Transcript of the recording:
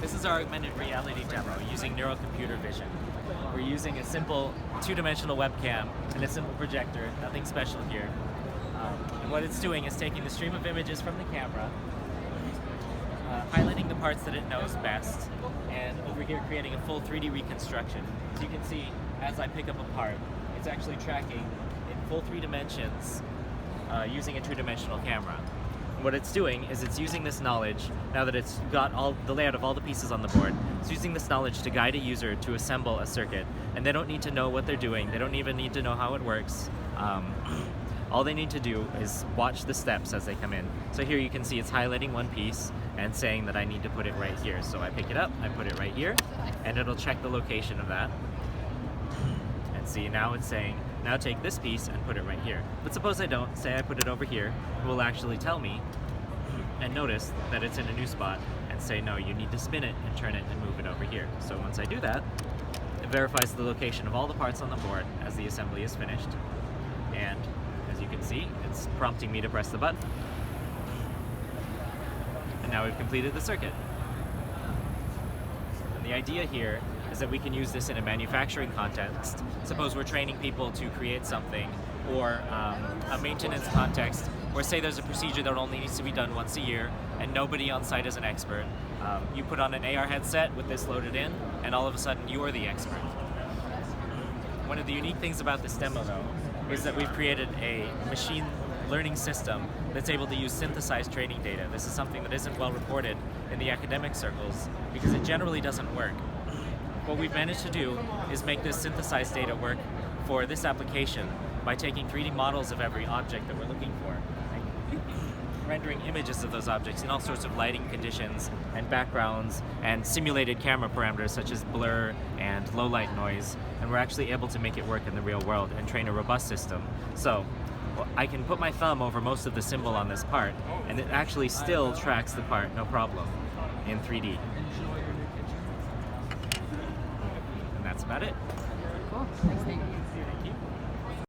This is our augmented reality demo using neural computer vision. We're using a simple two-dimensional webcam and a simple projector, nothing special here. And what it's doing is taking the stream of images from the camera, highlighting the parts that it knows best, and over here creating a full 3D reconstruction. As you can see, as I pick up a part, it's actually tracking in full 3 dimensions using a two-dimensional camera. What it's doing is it's using this knowledge, now that it's got all the layout of all the pieces on the board, it's using this knowledge to guide a user to assemble a circuit. And they don't need to know what they're doing, they don't even need to know how it works. All they need to do is watch the steps as they come in. So here you can see it's highlighting one piece and saying that I need to put it right here. So I pick it up, I put it right here, and it'll check the location of that. And see, now it's saying, now take this piece and put it right here. But suppose I don't, say I put it over here, it will actually tell me and notice that it's in a new spot and say, no, you need to spin it and turn it and move it over here. So once I do that, it verifies the location of all the parts on the board as the assembly is finished. And as you can see, it's prompting me to press the button. And now we've completed the circuit. And the idea here is that we can use this in a manufacturing context. Suppose we're training people to create something, or a maintenance context, where say there's a procedure that only needs to be done once a year and nobody on site is an expert. You put on an AR headset with this loaded in, and all of a sudden you're the expert. One of the unique things about this demo, though, is that we've created a machine learning system that's able to use synthesized training data. This is something that isn't well reported in the academic circles because it generally doesn't work. What we've managed to do is make this synthesized data work for this application by taking 3D models of every object that we're looking for, and rendering images of those objects in all sorts of lighting conditions and backgrounds and simulated camera parameters such as blur and low light noise, and we're actually able to make it work in the real world and train a robust system. So I can put my thumb over most of the symbol on this part and it actually still tracks the part, no problem, in 3D. And that's about it. Cool. Thanks, Nate. Thank you.